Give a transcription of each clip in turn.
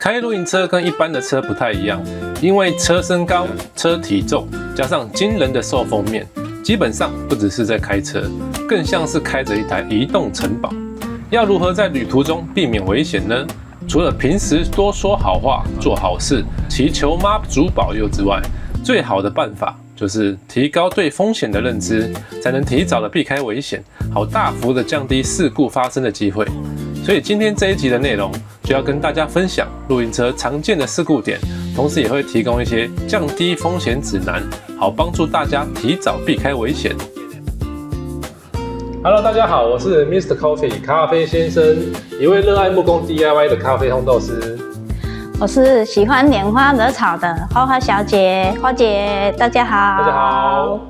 開露營車跟一般的車不太一樣，因為車身高、車體重加上驚人的受風面，基本上不只是在開車，更像是開着一台移動城堡。要如何在旅途中避免危險呢？除了平時多說好話、做好事、祈求媽祖保佑之外，最好的辦法就是提高對風險的認知，才能提早的避開危險，好大幅的降低事故發生的機會。所以今天這一集的內容就要跟大家分享露營車常見的事故點，同時也會提供一些降低風險指南，好幫助大家提早避開危險。Hello， 大家好，我是 Mr. Coffee 咖啡先生，一位熱愛木工 DIY 的咖啡烘豆師。我是喜歡拈花惹草的花花小姐，花姐，大家好。大家好。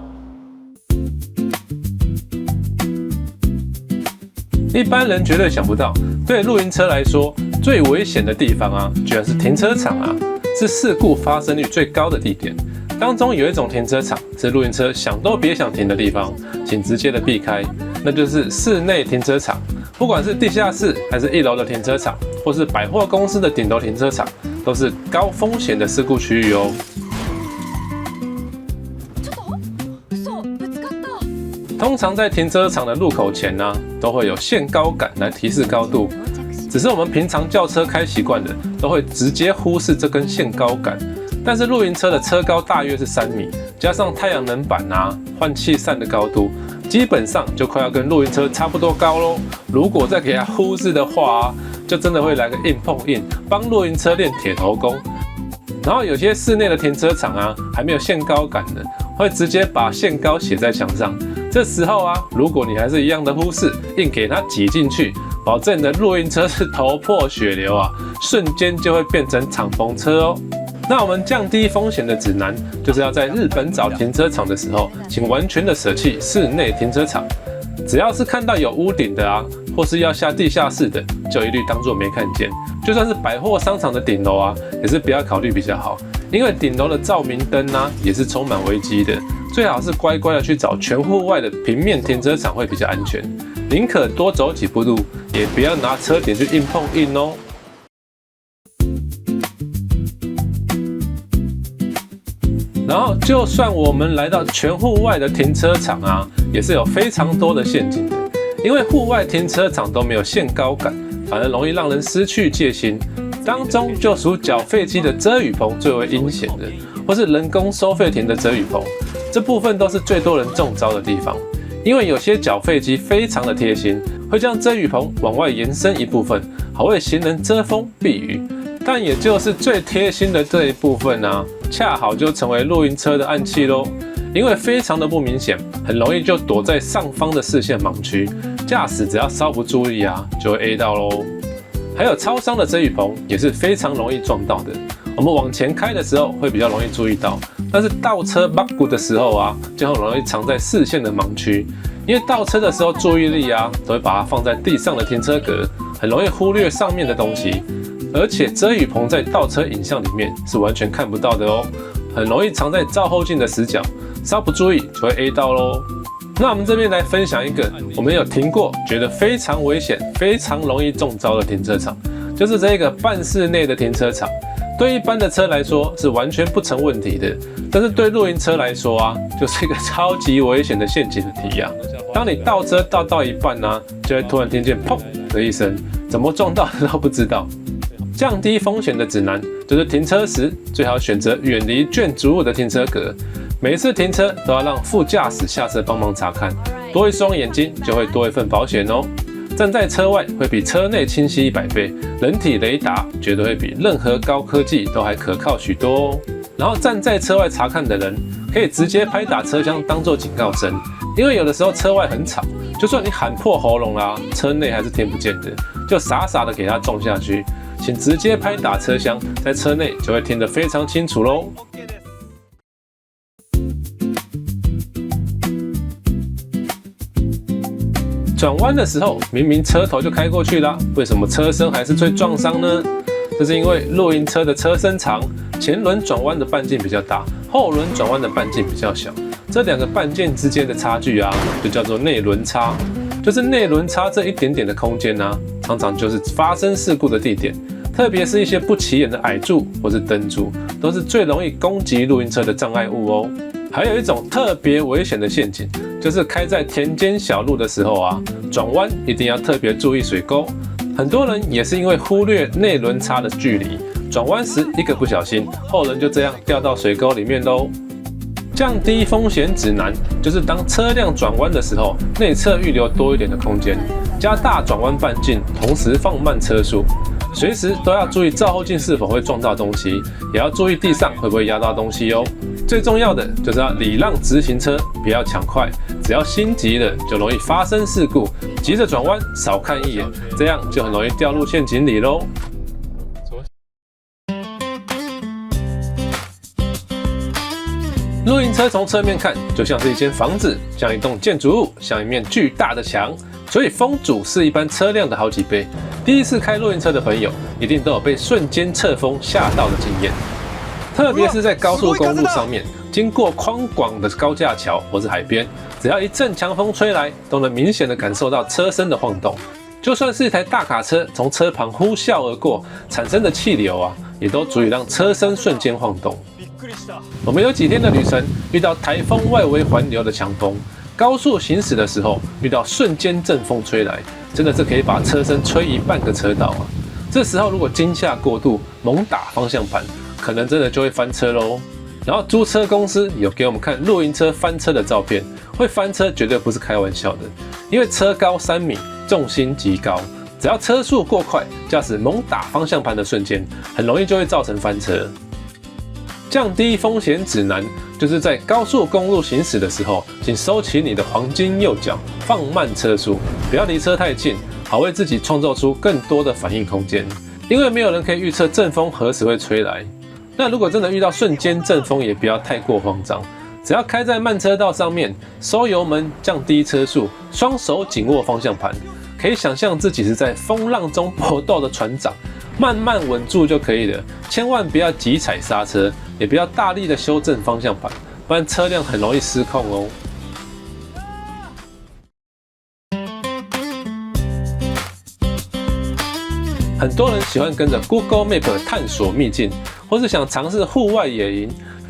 一般人絕對想不到，對露營車來說，最危險的地方啊，居然是停車場啊，是事故發生率最高的地點。當中有一種停車場是露營車想都別想停的地方，請直接的避開，那就是室內停車場。不管是地下室還是1樓的停車場，或是百貨公司的頂樓停車場，都是高風險的事故區域哦。通常在停車場的入口前呢，都會有限高桿來提示高度。只是我們平常轎車開習慣的，都會直接忽視這根限高桿。但是露營車的車高大約是3米，加上太陽能板啊、換氣扇的高度，基本上就快要跟露營車差不多高咯。如果再給它忽視的話啊，就真的會來個硬碰硬，幫露營車練鐵頭功。然後有些室內的停車場啊，還沒有限高桿的，會直接把限高寫在牆上。這時候啊，如果你還是一樣的忽視，硬給它擠進去，保證你的露營車是頭破血流啊，瞬間就會變成敞篷車哦。那我們降低風險的指南，就是要在日本找停車場的時候，請完全的捨棄室內停車場。只要是看到有屋頂的啊，或是要下地下室的，就一律當作沒看見。就算是百貨商场的頂樓啊，也是不要考慮比較好，因為頂樓的照明燈啊，也是充滿危機的。最好是乖乖的去找全戶外的平面停車場會比較安全，寧可多走幾步路，也不要拿車頂去硬碰硬哦。然後，就算我們來到全戶外的停車場啊，也是有非常多的陷阱的。因為戶外停車場都沒有限高桿，反而容易讓人失去戒心。當中就屬繳費機的遮雨棚最為陰險的，或是人工收費亭的遮雨棚，這部分都是最多人中招的地方。因為有些繳費機非常的貼心，會將遮雨棚往外延伸一部分，好為行人遮風避雨。但也就是最貼心的這一部分啊，恰好就成為露營車的暗器咯。因為非常的不明顯，很容易就躲在上方的視線盲區，駕駛只要稍不注意啊，就會 A 到咯。還有超商的遮雨棚也是非常容易撞到的，我們往前開的時候會比較容易注意到，但是倒車 back 的時候啊，就很容易藏在視線的盲區。因為倒車的時候注意力啊，都會把它放在地上的停車格，很容易忽略上面的東西。而且遮雨棚在倒車影像裡面是完全看不到的哦，很容易藏在照後鏡的死角，稍不注意就會 A 到咯。那我們這邊來分享一個我們有停過，覺得非常危險、非常容易中招的停車場，就是這個半室內的停車場。對一般的車來說是完全不成問題的，但是對露營車來說啊，就是一個超級危險的陷阱的題啊。當你倒車倒到一半啊，就會突然聽見砰的一聲，怎麼撞到的都不知道。降低風險的指南就是停車時最好選擇遠離建築物的停車格。每一次停車都要讓副駕駛下車幫忙查看，多一雙眼睛就會多一份保險哦。站在車外會比車內清晰100倍，人體雷達絕對會比任何高科技都還可靠許多哦。然後站在車外查看的人可以直接拍打車廂當作警告聲，因為有的時候車外很吵，就算你喊破喉嚨啦，車內還是聽不見的，就傻傻的給它撞下去。請直接拍打車廂，在車內就會聽得非常清楚咯。轉彎的時候，明明車頭就開過去啦，為什麼車身還是會撞傷呢？這是因為露營車的車身長，前輪轉彎的半徑比較大，後輪轉彎的半徑比較小。這兩個半徑之間的差距啊，就叫做內輪差。就是內輪差這一點點的空間啊，常常就是發生事故的地點。特別是一些不起眼的矮柱或是燈柱，都是最容易攻擊露營車的障礙物哦。還有一種特別危險的陷阱，就是開在田間小路的時候啊，轉彎一定要特別注意水溝。很多人也是因為忽略內輪差的距離，轉彎時一個不小心，後輪就這樣掉到水溝裡面嘍。降低風險指南就是當車輛轉彎的時候，內側預留多一點的空間，加大轉彎半徑，同時放慢車速。隨時都要注意照後鏡是否會撞到東西，也要注意地上會不會壓到東西哦。最重要的就是要禮讓直行車，不要搶快，只要心急了就容易發生事故。急着轉彎少看一眼，這樣就很容易掉入陷阱裡嘍。露營車從側面看，就像是一間房子，像一棟建築物，像一面巨大的牆，所以風阻是一般車輛的好幾倍。第一次開露營車的朋友，一定都有被瞬間側風嚇到的經驗，特別是在高速公路上面，經過寬廣的高架橋或是海邊，只要一陣強風吹來，都能明顯的感受到車身的晃動。就算是一台大卡車從車旁呼嘯而過，產生的氣流啊，也都足以讓車身瞬間晃動。我們有幾天的旅程，遇到台風外圍環流的強風，高速行駛的時候遇到瞬間陣風吹來，真的是可以把車身吹移半個車道啊！這時候如果驚嚇過度，猛打方向盤，可能真的就會翻車嘍。然後租車公司有給我們看露營車翻車的照片，會翻車絕對不是開玩笑的，因為車高3米，重心極高，只要車速過快，駕駛猛打方向盤的瞬間，很容易就會造成翻車。降低風險指南就是在高速公路行駛的時候，請收起你的黃金右腳，放慢車速，不要離車太近，好為自己創造出更多的反應空間。因為沒有人可以預測陣風何時會吹來。那如果真的遇到瞬間陣風，也不要太過慌張，只要開在慢車道上面，收油門，降低車速，雙手緊握方向盤，可以想象自己是在風浪中搏鬥的船長，慢慢穩住就可以了，千萬不要急踩剎車，也不要大力的修正方向盤，不然車輛很容易失控哦。很多人喜歡跟着 Google Map 探索秘境，或是想嘗試戶外野營，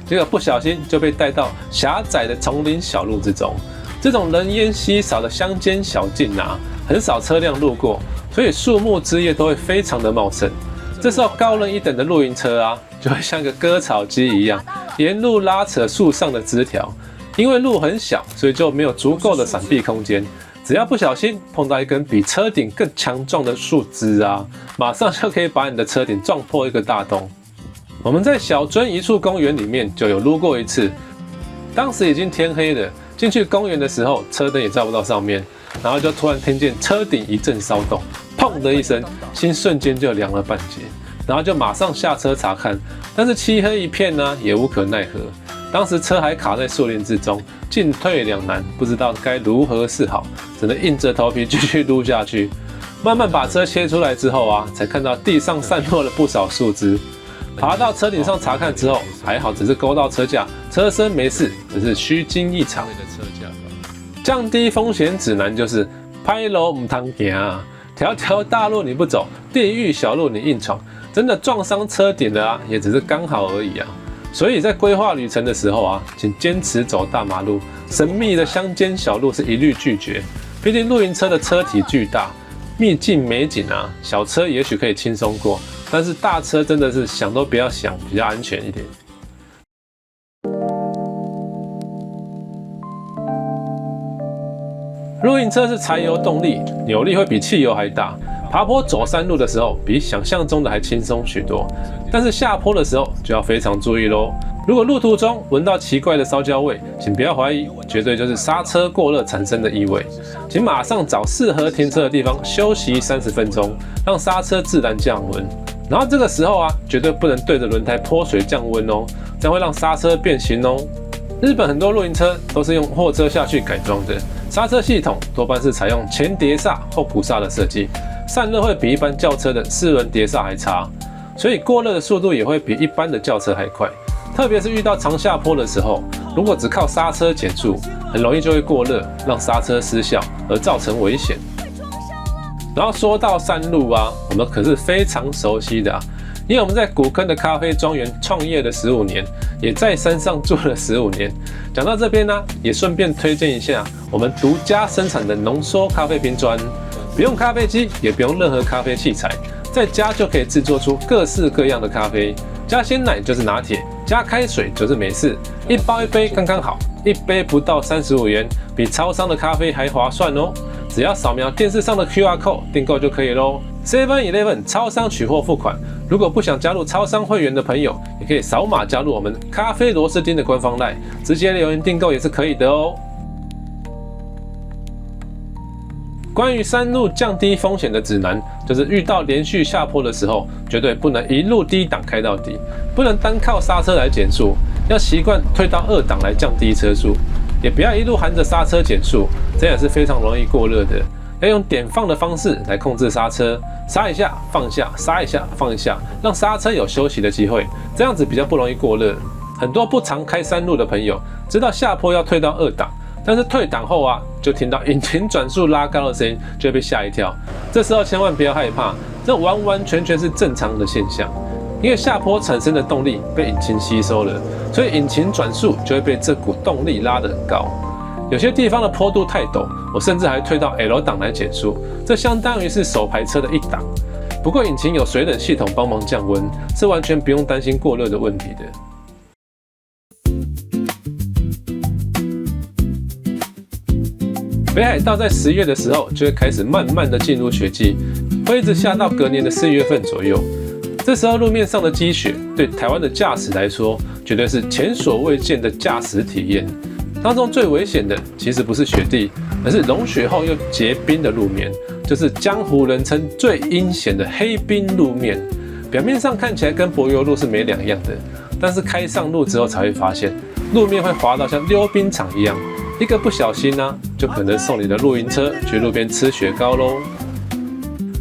結果不小心就被帶到狹窄的叢林小路之中。這種人煙稀少的鄉間小徑啊，很少車輛路過，所以樹木枝葉都會非常的茂盛。這時候高人一等的露營車啊，就會像個割草機一樣，沿路拉扯樹上的枝條。因為路很小，所以就沒有足夠的閃避空間。只要不小心碰到一根比車頂更強壯的樹枝啊，馬上就可以把你的車頂撞破一個大洞。我們在小樽一處公園裡面就有路過一次，當時已經天黑了，進去公園的時候車燈也照不到上面，然後就突然聽見車頂一陣騷動，砰的一聲，心瞬間就涼了半截，然後就馬上下車查看，但是漆黑一片呢，也無可奈何。當時車還卡在樹林之中，進退兩難，不知道該如何是好，只能硬着頭皮繼續錄下去。慢慢把車切出來之後啊，才看到地上散落了不少樹枝。爬到車頂上查看之後，還好只是勾到車架，車身沒事，只是虛驚一場。降低風險指南就是歹路唔通行啊，條條大路你不走，地獄小路你硬闖，真的撞傷車頂的啊，也只是剛好而已啊。所以在規劃旅程的時候啊，請堅持走大馬路，神秘的鄉間小路是一律拒絕。畢竟露營車的車體巨大，秘境美景啊，小車也許可以輕鬆過，但是大車真的是想都不要想，比較安全一點。露營車是柴油動力，扭力會比汽油還大。爬坡走山路的時候，比想象中的還輕鬆許多，但是下坡的時候就要非常注意咯。如果路途中聞到奇怪的燒焦味，請不要懷疑，絕對就是剎車過熱產生的異味。請馬上找適合停車的地方休息30分鐘，讓剎車自然降溫。然後這個時候啊，絕對不能對着輪胎潑水降溫哦，這樣會讓剎車變形哦。日本很多露營車都是用貨車下去改裝的，剎車系統多半是採用前碟剎後鼓剎的設計。散熱會比一般轎車的4輪碟剎還差，所以過熱的速度也會比一般的轎車還快。特別是遇到長下坡的時候，如果只靠剎車減速，很容易就會過熱，讓剎車失效而造成危險。然後說到山路啊，我們可是非常熟悉的啊，因為我們在古坑的咖啡莊園創業了15年，也在山上住了15年。講到這邊呢，也順便推薦一下我們獨家生產的濃縮咖啡瓶磚，不用咖啡機，也不用任何咖啡器材，在家就可以制作出各式各樣的咖啡。加鮮奶就是拿鐵，加開水就是美式，一包一杯剛剛好，一杯不到35元，比超商的咖啡還划算哦。只要掃描電視上的 QR code 訂購就可以咯。7-Eleven 超商取貨付款。如果不想加入超商會員的朋友，也可以掃碼加入我們咖啡螺絲釘的官方 LINE， 直接留言訂購也是可以的哦。關於山路降低風險的指南，就是遇到連續下坡的時候，絕對不能一路低檔開到底，不能單靠剎車來減速，要習慣退到2檔來降低車速，也不要一路含着剎車減速，這樣是非常容易過熱的。要用點放的方式來控制剎車，剎一下放下，剎一下放一下，讓剎車有休息的機會，這樣子比較不容易過熱。很多不常開山路的朋友，知道下坡要退到2檔。但是退檔後啊，就聽到引擎轉速拉高的聲音，就會被嚇一跳。這時候千萬不要害怕，這完完全全是正常的現象。因為下坡產生的動力被引擎吸收了，所以引擎轉速就會被這股動力拉得很高。有些地方的坡度太陡，我甚至還退到 L 檔來減速，這相當於是手排車的1檔。不過引擎有水冷系統幫忙降溫，是完全不用擔心過熱的問題的。北海道在10月的時候就會開始慢慢的進入雪季，會一直下到隔年的4月份左右。這時候路面上的積雪對台灣的駕駛來說，絕對是前所未見的駕駛體驗。當中最危險的其實不是雪地，而是融雪後又結冰的路面，就是江湖人稱最陰險的黑冰路面。表面上看起來跟柏油路是沒兩樣的，但是開上路之後才會發現，路面會滑到像溜冰場一樣。一個不小心呢，就可能送你的露營車去路邊吃雪糕嘍。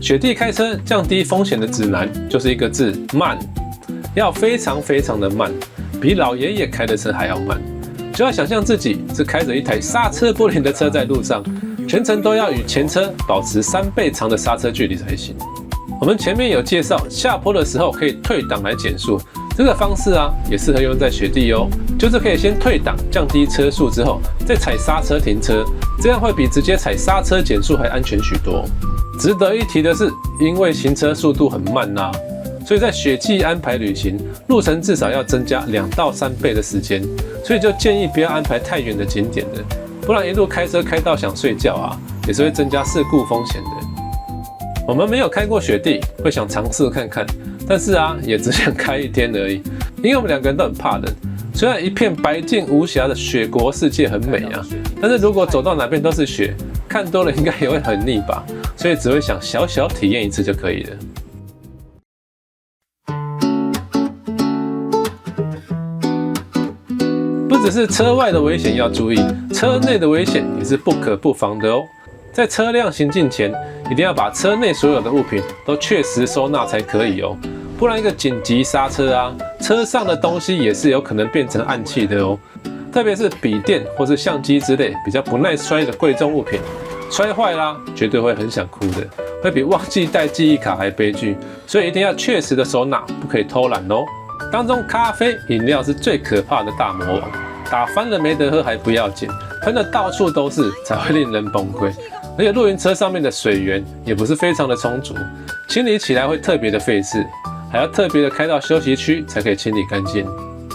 雪地開車降低風險的指南就是一個字：慢，要非常非常的慢，比老爺爺開的車還要慢。就要想象自己是開着一台剎車不靈的車在路上，全程都要與前車保持3倍長的剎車距離才行。我們前面有介紹，下坡的時候可以退檔來減速。這個方式啊，也適合用在雪地哦，就是可以先退檔，降低車速之後，再踩剎車停車，這樣會比直接踩剎車減速還安全許多。值得一提的是，因為行車速度很慢啊，所以在雪季安排旅行，路程至少要增加2到3倍的時間，所以就建議不要安排太遠的景點了，不然一路開車開到想睡覺啊，也是會增加事故風險的。我們沒有開過雪地，會想嘗試看看。但是啊，也只想開1天而已，因為我們2個人都很怕冷。雖然一片白淨無瑕的雪國世界很美啊，但是如果走到哪邊都是雪，看多了應該也會很膩吧。所以只會想小小體驗一次就可以了。不只是車外的危險要注意，車內的危險也是不可不防的哦。在車輛行進前，一定要把車內所有的物品都確實收納才可以哦，不然一個緊急剎車啊，車上的東西也是有可能變成暗器的哦。特別是筆電或是相機之類比較不耐摔的貴重物品，摔壞啦，絕對會很想哭的，會比忘記帶記憶卡還悲劇。所以一定要確實的收納，不可以偷懶哦。當中咖啡飲料是最可怕的大魔王，打翻了沒得喝還不要緊，噴得到處都是才會令人崩潰。而且露營車上面的水源也不是非常的充足，清理起來會特別的費事，還要特別的開到休息區才可以清理乾淨。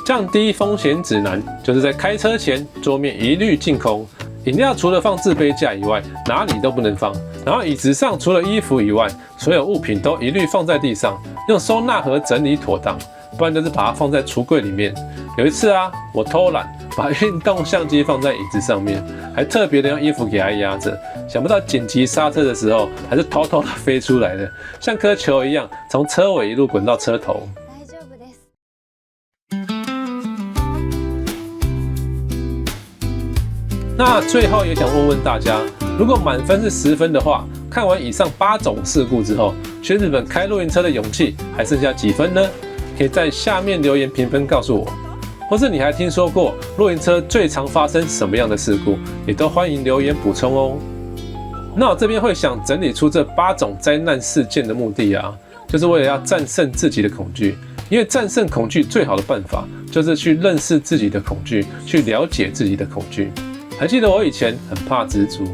降低風險指南就是在開車前桌面一律淨空，飲料除了放置杯架以外，哪裡都不能放。然後椅子上除了衣服以外，所有物品都一律放在地上，用收納盒整理妥當，不然就是把它放在櫥櫃裡面。有一次啊，我偷懶，把運動相機放在椅子上面，還特別的用衣服給它壓着，想不到緊急剎車的時候，還是偷偷的飛出來的，像顆球一樣，從車尾一路滾到車頭。那最後也想問問大家，如果滿分是10分的話，看完以上8種事故之後，去日本開露營車的勇氣還剩下幾分呢？可以在下面留言評分告訴我。或是你還聽說過露營車最常發生什麼樣的事故，也都歡迎留言補充哦。那我這邊會想整理出這8種災難事件的目的啊，就是為了要戰勝自己的恐懼。因為戰勝恐懼最好的辦法，就是去認識自己的恐懼，去了解自己的恐懼。還記得我以前很怕蜘蛛，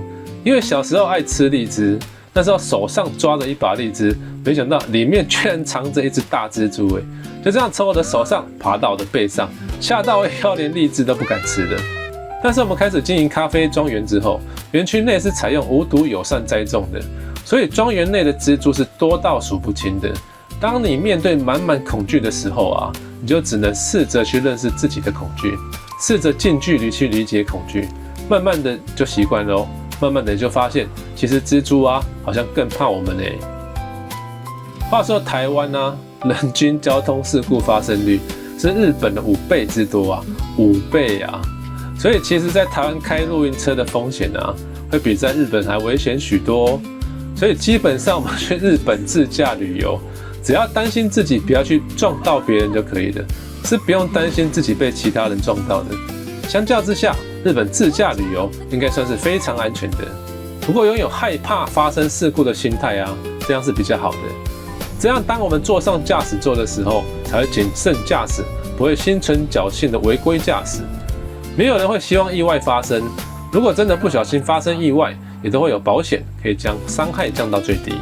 因為小時候愛吃荔枝，那時候手上抓着一把荔枝，沒想到裡面居然藏着一隻大蜘蛛，就這樣從我的手上爬到我的背上，嚇到我要連荔枝都不敢吃了。但是我們開始經營咖啡莊園之後，園區內是採用無毒友善栽種的，所以莊園內的蜘蛛是多到數不清的。當你面對滿滿恐懼的時候啊，你就只能試着去認識自己的恐懼，試着近距離去理解恐懼，慢慢的就習慣了哦。慢慢的就發現，其實蜘蛛啊，好像更怕我們欸。話說台灣啊，人均交通事故發生率是日本的5倍之多啊，5倍啊！所以其實，在台灣開露營車的風險啊，會比在日本還危險許多哦。所以基本上我們去日本自駕旅遊，只要擔心自己不要去撞到別人就可以了，是不用擔心自己被其他人撞到的。相較之下，日本自駕旅遊應該算是非常安全的。不過擁有害怕發生事故的心態啊，這樣是比較好的。這樣當我們坐上駕駛座的時候，才會謹慎駕駛，不會心存僥倖的違規駕駛。沒有人會希望意外發生，如果真的不小心發生意外，也都會有保險可以將傷害降到最低。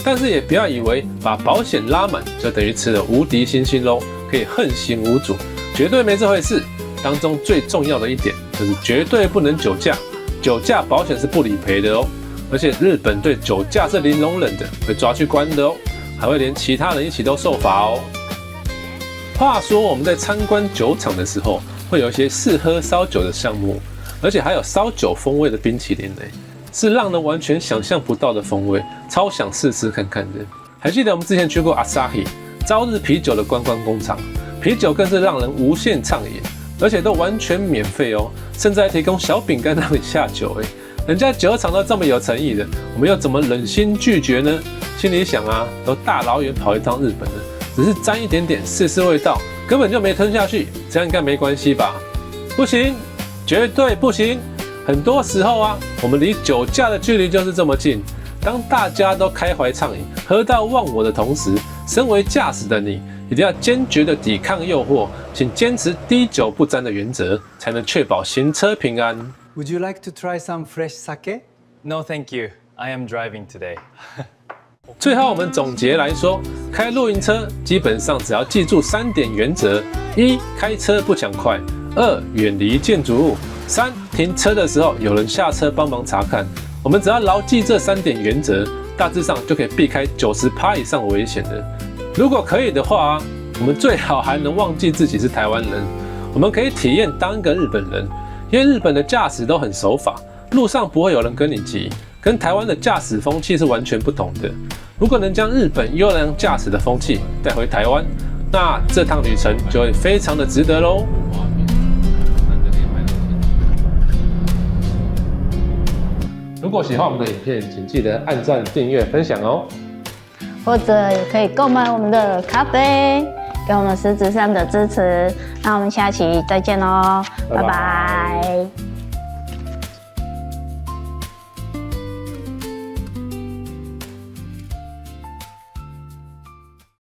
但是也不要以為把保險拉滿就等於吃了無敵星星咯，可以橫行無阻，絕對沒這回事。當中最重要的一點就是絕對不能酒駕，酒駕保險是不理賠的哦。而且日本對酒駕是零容忍的，會抓去關的哦，還會連其他人一起都受罰哦。話說我們在參觀酒廠的時候，會有一些試喝燒酒的項目，而且還有燒酒風味的冰淇淋是讓人完全想象不到的風味，超想試試看看的。還記得我們之前去過 Asahi 朝日啤酒的觀光工廠，啤酒更是讓人無限暢飲。而且都完全免費哦，甚至還提供小餅乾讓你下酒人家酒廠都這麼有誠意的，我們又怎麼忍心拒絕呢？心裡想啊，都大老遠跑一趟日本了，只是沾一點點試試味道，根本就沒吞下去，這樣應該沒關係吧？不行，絕對不行！很多時候啊，我們離酒駕的距離就是這麼近。當大家都開懷暢飲、喝到忘我的同時，身為駕駛的你，一定要堅決的抵抗誘惑，請堅持滴酒不沾的原則，才能確保行車平安。Would you like to try some fresh sake? No, thank you. I am driving today. 最後我們總結來說，開露營車基本上只要記住3點原則：1. 開車不搶快；2. 遠離建築物；3. 停車的時候有人下車幫忙查看。我們只要牢記這3點原則，大致上就可以避開90%以上的危險的。如果可以的話，我們最好還能忘記自己是台灣人，我們可以體驗當一個日本人，因為日本的駕駛都很守法，路上不會有人跟你急，跟台灣的駕駛風氣是完全不同的。如果能將日本優良駕駛的風氣帶回台灣，那這趟旅程就會非常的值得嘍。如果喜歡我們的影片，請記得按讚、訂閱、分享哦。或者也可以購買我們的咖啡，給我們實質上的支持。那我們下期再見嘍，拜拜。